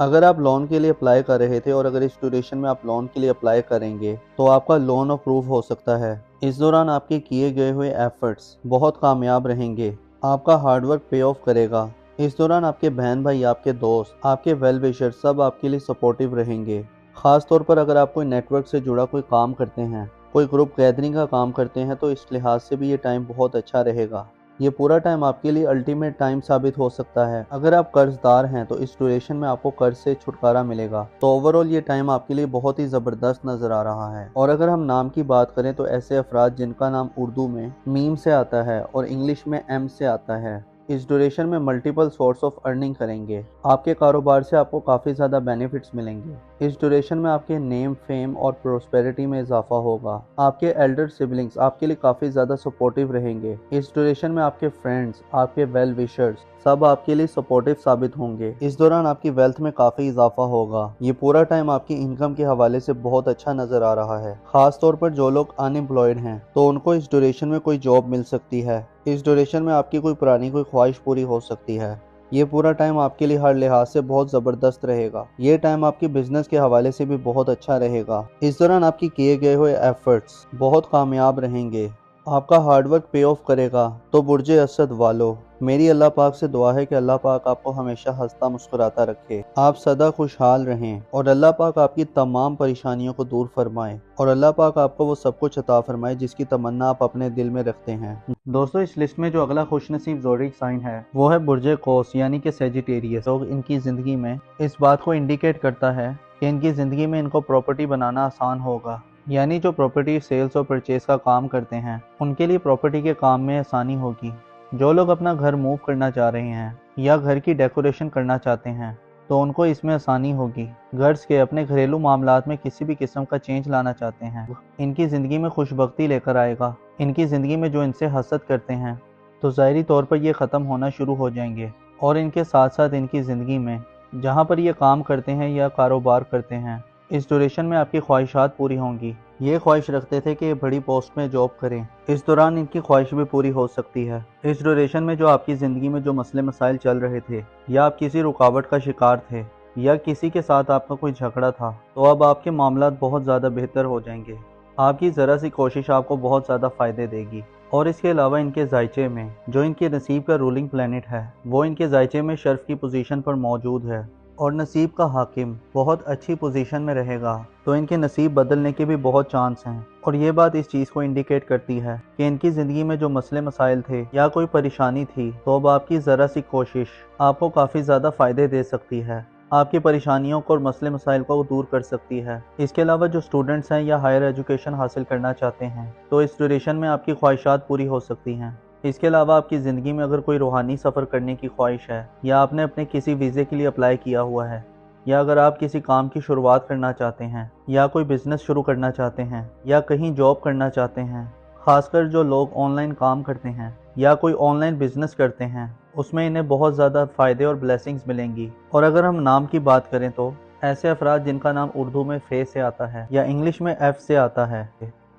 اگر آپ لون کے لیے اپلائی کر رہے تھے اور اگر اس ڈیوریشن میں آپ لون کے لیے اپلائی کریں گے تو آپ کا لون اپروو ہو سکتا ہے۔ اس دوران آپ کے کیے گئے ہوئے ایفرٹس بہت کامیاب رہیں گے، آپ کا ہارڈ ورک پے آف کرے گا۔ اس دوران آپ کے بہن بھائی، آپ کے دوست، آپ کے ویل وشر سب آپ کے لیے سپورٹیو رہیں گے۔ خاص طور پر اگر آپ کوئی نیٹ ورک سے جڑا کوئی کام کرتے ہیں، کوئی گروپ گیدرنگ کا کام کرتے ہیں تو اس لحاظ سے بھی یہ ٹائم بہت اچھا رہے گا۔ یہ پورا ٹائم آپ کے لیے الٹیمیٹ ٹائم ثابت ہو سکتا ہے۔ اگر آپ قرض دار ہیں تو اس ڈیوریشن میں آپ کو قرض سے چھٹکارا ملے گا۔ تو اوورآل یہ ٹائم آپ کے لیے بہت ہی زبردست نظر آ رہا ہے۔ اور اگر ہم نام کی بات کریں تو ایسے افراد جن کا نام اردو میں میم سے آتا ہے اور انگلش میں ایم سے آتا ہے، اس ڈیوریشن میں ملٹیپل سورس آف ارننگ کریں گے۔ آپ کے کاروبار سے آپ کو کافی زیادہ بینیفٹس ملیں گے۔ اس ڈیوریشن میں آپ کے نیم، فیم اور پروسپیرٹی میں اضافہ ہوگا۔ آپ کے ایلڈر سبلنگز آپ کے لیے کافی زیادہ سپورٹیو رہیں گے۔ اس ڈیوریشن میں آپ کے فرینڈز، آپ کے ویل وشرز سب آپ کے لیے سپورٹیو ثابت ہوں گے۔ اس دوران آپ کی ویلتھ میں کافی اضافہ ہوگا۔ یہ پورا ٹائم آپ کی انکم کے حوالے سے بہت اچھا نظر آ رہا ہے۔ خاص طور پر جو لوگ ان امپلائڈ ہیں تو ان کو اس ڈیوریشن میں کوئی جاب مل سکتی ہے۔ اس ڈیوریشن میں آپ کی کوئی پرانی کوئی خواہش پوری ہو سکتی ہے۔ یہ پورا ٹائم آپ کے لیے ہر لحاظ سے بہت زبردست رہے گا۔ یہ ٹائم آپ کی بزنس کے حوالے سے بھی بہت اچھا رہے گا۔ اس دوران آپ کی کیے گئے ہوئے ایفرٹس بہت کامیاب رہیں گے، آپ کا ہارڈ ورک پے آف کرے گا۔ تو برج اسد والو، میری اللہ پاک سے دعا ہے کہ اللہ پاک آپ کو ہمیشہ ہنستا مسکراتا رکھے، آپ سدا خوشحال رہیں اور اللہ پاک آپ کی تمام پریشانیوں کو دور فرمائے اور اللہ پاک آپ کو وہ سب کچھ عطا فرمائے جس کی تمنا آپ اپنے دل میں رکھتے ہیں۔ دوستو، اس لسٹ میں جو اگلا خوش نصیب زوڈیک سائن ہے وہ ہے برج قوس یعنی کہ سیجیٹیریس۔ لوگ ان کی زندگی میں اس بات کو انڈیکیٹ کرتا ہے کہ ان کی زندگی میں ان کو پراپرٹی بنانا آسان ہوگا، یعنی جو پراپرٹی سیلز اور پرچیز کا کام کرتے ہیں ان کے لیے پراپرٹی کے کام میں آسانی ہوگی۔ جو لوگ اپنا گھر موو کرنا چاہ رہے ہیں یا گھر کی ڈیکوریشن کرنا چاہتے ہیں تو ان کو اس میں آسانی ہوگی۔ گھرز کے اپنے گھریلو معاملات میں کسی بھی قسم کا چینج لانا چاہتے ہیں، ان کی زندگی میں خوش بختی لے کر آئے گا۔ ان کی زندگی میں جو ان سے حسد کرتے ہیں تو ظاہری طور پر یہ ختم ہونا شروع ہو جائیں گے، اور ان کے ساتھ ساتھ ان کی زندگی میں جہاں پر یہ کام کرتے ہیں یا کاروبار کرتے ہیں اس ڈیوریشن میں آپ کی خواہشات پوری ہوں گی۔ یہ خواہش رکھتے تھے کہ یہ بڑی پوسٹ میں جاب کریں، اس دوران ان کی خواہش بھی پوری ہو سکتی ہے۔ اس ڈیوریشن میں جو آپ کی زندگی میں جو مسئلے مسائل چل رہے تھے یا آپ کسی رکاوٹ کا شکار تھے یا کسی کے ساتھ آپ کا کوئی جھگڑا تھا تو اب آپ کے معاملات بہت زیادہ بہتر ہو جائیں گے۔ آپ کی ذرا سی کوشش آپ کو بہت زیادہ فائدے دے گی۔ اور اس کے علاوہ ان کے ذائچے میں جو ان کے نصیب کا رولنگ پلانٹ ہے وہ ان کے ذائچے میں شرف کی پوزیشن پر موجود ہے اور نصیب کا حاکم بہت اچھی پوزیشن میں رہے گا، تو ان کے نصیب بدلنے کے بھی بہت چانس ہیں۔ اور یہ بات اس چیز کو انڈیکیٹ کرتی ہے کہ ان کی زندگی میں جو مسئلے مسائل تھے یا کوئی پریشانی تھی تو اب آپ کی ذرا سی کوشش آپ کو کافی زیادہ فائدے دے سکتی ہے، آپ کی پریشانیوں کو اور مسئلے مسائل کو دور کر سکتی ہے۔ اس کے علاوہ جو اسٹوڈنٹس ہیں یا ہائر ایجوکیشن حاصل کرنا چاہتے ہیں تو اس ڈیوریشن میں آپ کی خواہشات پوری ہو سکتی ہیں۔ اس کے علاوہ آپ کی زندگی میں اگر کوئی روحانی سفر کرنے کی خواہش ہے یا آپ نے اپنے کسی ویزے کے لیے اپلائی کیا ہوا ہے یا اگر آپ کسی کام کی شروعات کرنا چاہتے ہیں یا کوئی بزنس شروع کرنا چاہتے ہیں یا کہیں جاب کرنا چاہتے ہیں، خاص کر جو لوگ آن لائن کام کرتے ہیں یا کوئی آن لائن بزنس کرتے ہیں اس میں انہیں بہت زیادہ فائدے اور بلیسنگز ملیں گی۔ اور اگر ہم نام کی بات کریں تو ایسے افراد جن کا نام اردو میں فے سے آتا ہے یا انگلش میں ایف سے آتا ہے،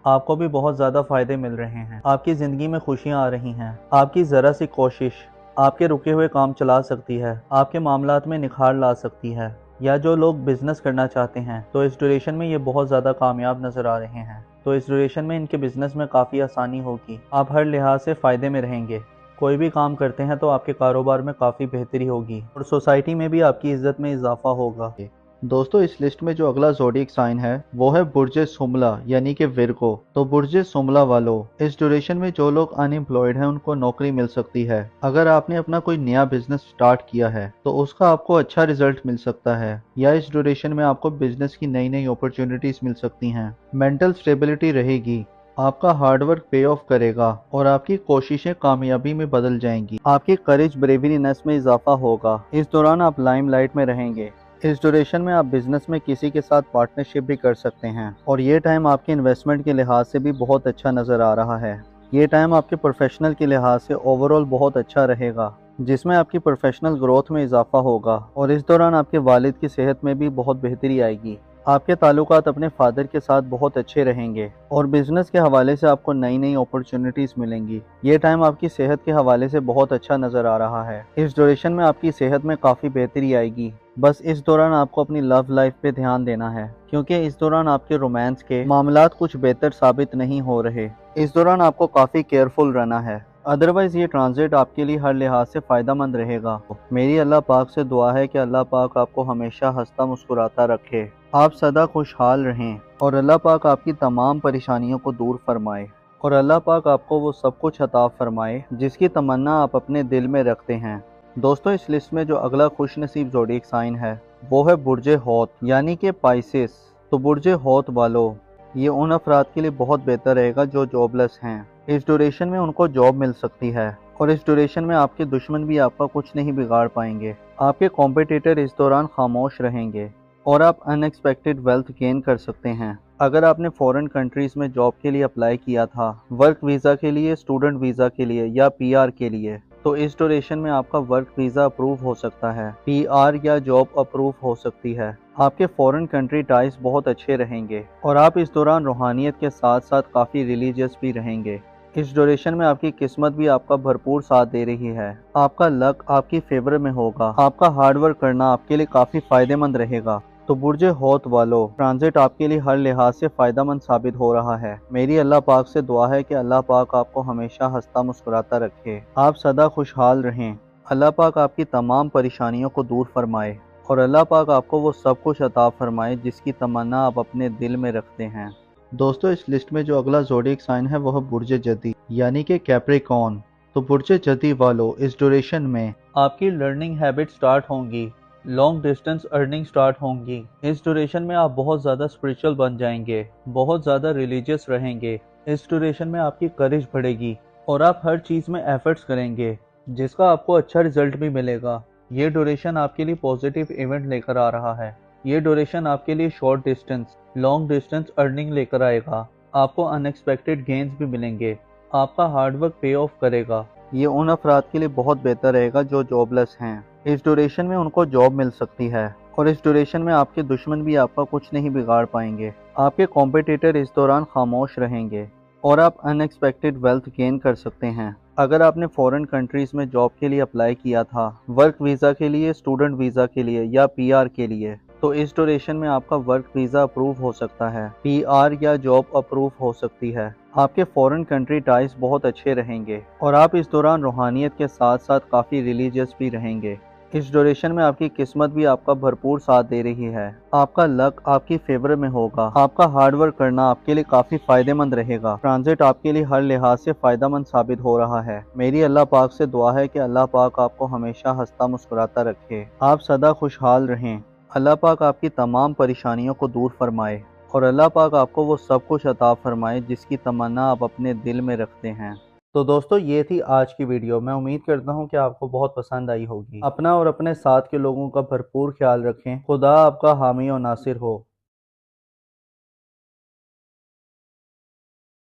آپ کو بھی بہت زیادہ فائدے مل رہے ہیں، آپ کی زندگی میں خوشیاں آ رہی ہیں۔ آپ کی ذرا سی کوشش آپ کے رکے ہوئے کام چلا سکتی ہے، آپ کے معاملات میں نکھار لا سکتی ہے۔ یا جو لوگ بزنس کرنا چاہتے ہیں تو اس ڈیوریشن میں یہ بہت زیادہ کامیاب نظر آ رہے ہیں، تو اس ڈیوریشن میں ان کے بزنس میں کافی آسانی ہوگی، آپ ہر لحاظ سے فائدے میں رہیں گے۔ کوئی بھی کام کرتے ہیں تو آپ کے کاروبار میں کافی بہتری ہوگی اور سوسائٹی میں بھی آپ کی عزت میں اضافہ ہوگا۔ دوستو، اس لسٹ میں جو اگلا زوڈیک سائن ہے وہ ہے برج سملا یعنی کہ ورگو۔ تو برج سملا والو، اس ڈیوریشن میں جو لوگ ان امپلائڈ ہیں ان کو نوکری مل سکتی ہے۔ اگر آپ نے اپنا کوئی نیا بزنس سٹارٹ کیا ہے تو اس کا آپ کو اچھا رزلٹ مل سکتا ہے، یا اس ڈیوریشن میں آپ کو بزنس کی نئی نئی اپرچونٹیز مل سکتی ہیں۔ مینٹل سٹیبلٹی رہے گی، آپ کا ہارڈ ورک پے آف کرے گا اور آپ کی کوششیں کامیابی میں بدل جائیں گی۔ آپ کی کریج بریورینس میں اضافہ ہوگا، اس دوران آپ لائم لائٹ میں رہیں گے۔ اس ڈیوریشن میں آپ بزنس میں کسی کے ساتھ پارٹنرشپ بھی کر سکتے ہیں اور یہ ٹائم آپ کے انویسٹمنٹ کے لحاظ سے بھی بہت اچھا نظر آ رہا ہے۔ یہ ٹائم آپ کے پروفیشنل کے لحاظ سے اوورآل بہت اچھا رہے گا جس میں آپ کی پروفیشنل گروتھ میں اضافہ ہوگا، اور اس دوران آپ کے والد کی صحت میں بھی بہت بہتری آئے گی۔ آپ کے تعلقات اپنے فادر کے ساتھ بہت اچھے رہیں گے اور بزنس کے حوالے سے آپ کو نئی نئی اپرچونٹیز ملیں گی۔ یہ ٹائم آپ کی صحت کے حوالے سے بہت اچھا نظر آ رہا ہے۔ اس ڈیوریشن میں آپ کی صحت میں کافی بہتری آئے گی، بس اس دوران آپ کو اپنی لو لائف پہ دھیان دینا ہے، کیونکہ اس دوران آپ کے رومانس کے معاملات کچھ بہتر ثابت نہیں ہو رہے۔ اس دوران آپ کو کافی کیئرفل رہنا ہے، ادروائز یہ ٹرانزٹ آپ کے لیے ہر لحاظ سے فائدہ مند رہے گا۔ میری اللہ پاک سے دعا ہے کہ اللہ پاک آپ کو ہمیشہ ہنستا مسکراتا رکھے، آپ سدا خوشحال رہیں، اور اللہ پاک آپ کی تمام پریشانیوں کو دور فرمائے، اور اللہ پاک آپ کو وہ سب کچھ عطا فرمائے جس کی تمنا آپ اپنے دل میں رکھتے ہیں۔ دوستو، اس لسٹ میں جو اگلا خوش نصیب زوڈیک سائن ہے وہ ہے برج ہوت یعنی کہ پائسس۔ تو برج ہوت والو، یہ ان افراد کے لیے بہت بہتر رہے گا جو جاب لیس ہیں۔ اس ڈیوریشن میں ان کو جاب مل سکتی ہے، اور اس ڈیوریشن میں آپ کے دشمن بھی آپ کا کچھ نہیں بگاڑ پائیں گے۔ آپ کے کمپیٹیٹر اس دوران خاموش رہیں گے، اور آپ ان ایکسپیکٹڈ ویلتھ گین کر سکتے ہیں۔ اگر آپ نے فورن کنٹریز میں جاب کے لیے اپلائی کیا تھا، ورک ویزا کے لیے، اسٹوڈنٹ ویزا کے لیے یا پی آر کے لیے، تو اس ڈیوریشن میں آپ کا ورک ویزا اپروو ہو سکتا ہے، پی آر یا جاب اپروو ہو سکتی ہے۔ آپ کے فورن کنٹری ٹائز بہت اچھے رہیں گے، اور آپ اس دوران روحانیت کے ساتھ ساتھ کافی ریلیجیس بھی رہیں گے۔ اس ڈیوریشن میں آپ کی قسمت بھی آپ کا بھرپور ساتھ دے رہی ہے، آپ کا لک آپ کی فیور میں ہوگا، آپ کا ہارڈ ورک کرنا آپ کے لیے کافی فائدہ مند رہے گا۔ تو برج ہوت والو، ٹرانزٹ آپ کے لیے ہر لحاظ سے فائدہ مند ثابت ہو رہا ہے۔ میری اللہ پاک سے دعا ہے کہ اللہ پاک آپ کو ہمیشہ ہنستا مسکراتا رکھے، آپ سدا خوشحال رہیں، اللہ پاک آپ کی تمام پریشانیوں کو دور فرمائے، اور اللہ پاک آپ کو وہ سب کچھ عطا فرمائے جس کی تمنا آپ اپنے دل میں رکھتے ہیں۔ دوستو، اس لسٹ میں جو اگلا زوڈیک سائن ہے وہ ہے برج جدی یعنی کہ کیپریکون۔ تو برج جدی والو، اس ڈیوریشن میں آپ کی لرننگ ہیبٹ سٹارٹ ہوں گی، لانگ ڈسٹنس ارننگ سٹارٹ ہوں گی۔ اس ڈیوریشن میں آپ بہت زیادہ اسپریچول بن جائیں گے، بہت زیادہ ریلیجیس رہیں گے۔ اس ڈیوریشن میں آپ کی کریج بڑھے گی، اور آپ ہر چیز میں ایفرٹس کریں گے جس کا آپ کو اچھا رزلٹ بھی ملے گا۔ یہ ڈیوریشن آپ کے لیے پازیٹیو ایونٹ لے کر آ رہا ہے۔ یہ ڈیوریشن آپ کے لیے short distance, long distance earning لے کر آئے گا۔ آپ کو ان ایکسپیکٹڈ گینز بھی ملیں گے، آپ کا ہارڈ ورک پے آف کرے گا۔ یہ ان افراد کے لیے بہت بہتر رہے گا جو جاب لیس ہیں۔ اس ڈیوریشن میں ان کو جاب مل سکتی ہے، اور اس ڈیوریشن میں آپ کے دشمن بھی آپ کا کچھ نہیں بگاڑ پائیں گے۔ آپ کے کمپیٹیٹر اس دوران خاموش رہیں گے، اور آپ ان ایکسپیکٹڈ ویلتھ گین کر سکتے ہیں۔ اگر آپ نے فورن کنٹریز میں جاب کے لیے اپلائی کیا تھا، ورک ویزا کے لیے، اسٹوڈنٹ ویزا کے لیے یا پی آر کے لیے، تو اس ڈیوریشن میں آپ کا ورک ویزا اپروو ہو سکتا ہے، پی آر یا جاب اپروو ہو سکتی ہے۔ آپ کے فورن کنٹری ٹائز بہت اچھے رہیں گے، اور آپ اس دوران روحانیت کے ساتھ ساتھ کافی ریلیجیس بھی رہیں گے۔ اس ڈیوریشن میں آپ کی قسمت بھی آپ کا بھرپور ساتھ دے رہی ہے، آپ کا لک آپ کی فیور میں ہوگا، آپ کا ہارڈ ورک کرنا آپ کے لیے کافی فائدہ مند رہے گا۔ ٹرانزٹ آپ کے لیے ہر لحاظ سے فائدہ مند ثابت ہو رہا ہے۔ میری اللہ پاک سے دعا ہے کہ اللہ پاک آپ کو ہمیشہ ہنستا مسکراتا رکھے، آپ سدا خوشحال رہیں، اللہ پاک آپ کی تمام پریشانیوں کو دور فرمائے، اور اللہ پاک آپ کو وہ سب کچھ عطا فرمائے جس کی تمنا آپ اپنے دل میں رکھتے ہیں۔ تو دوستو، یہ تھی آج کی ویڈیو۔ میں امید کرتا ہوں کہ آپ کو بہت پسند آئی ہوگی۔ اپنا اور اپنے ساتھ کے لوگوں کا بھرپور خیال رکھیں۔ خدا آپ کا حامی و ناصر ہو۔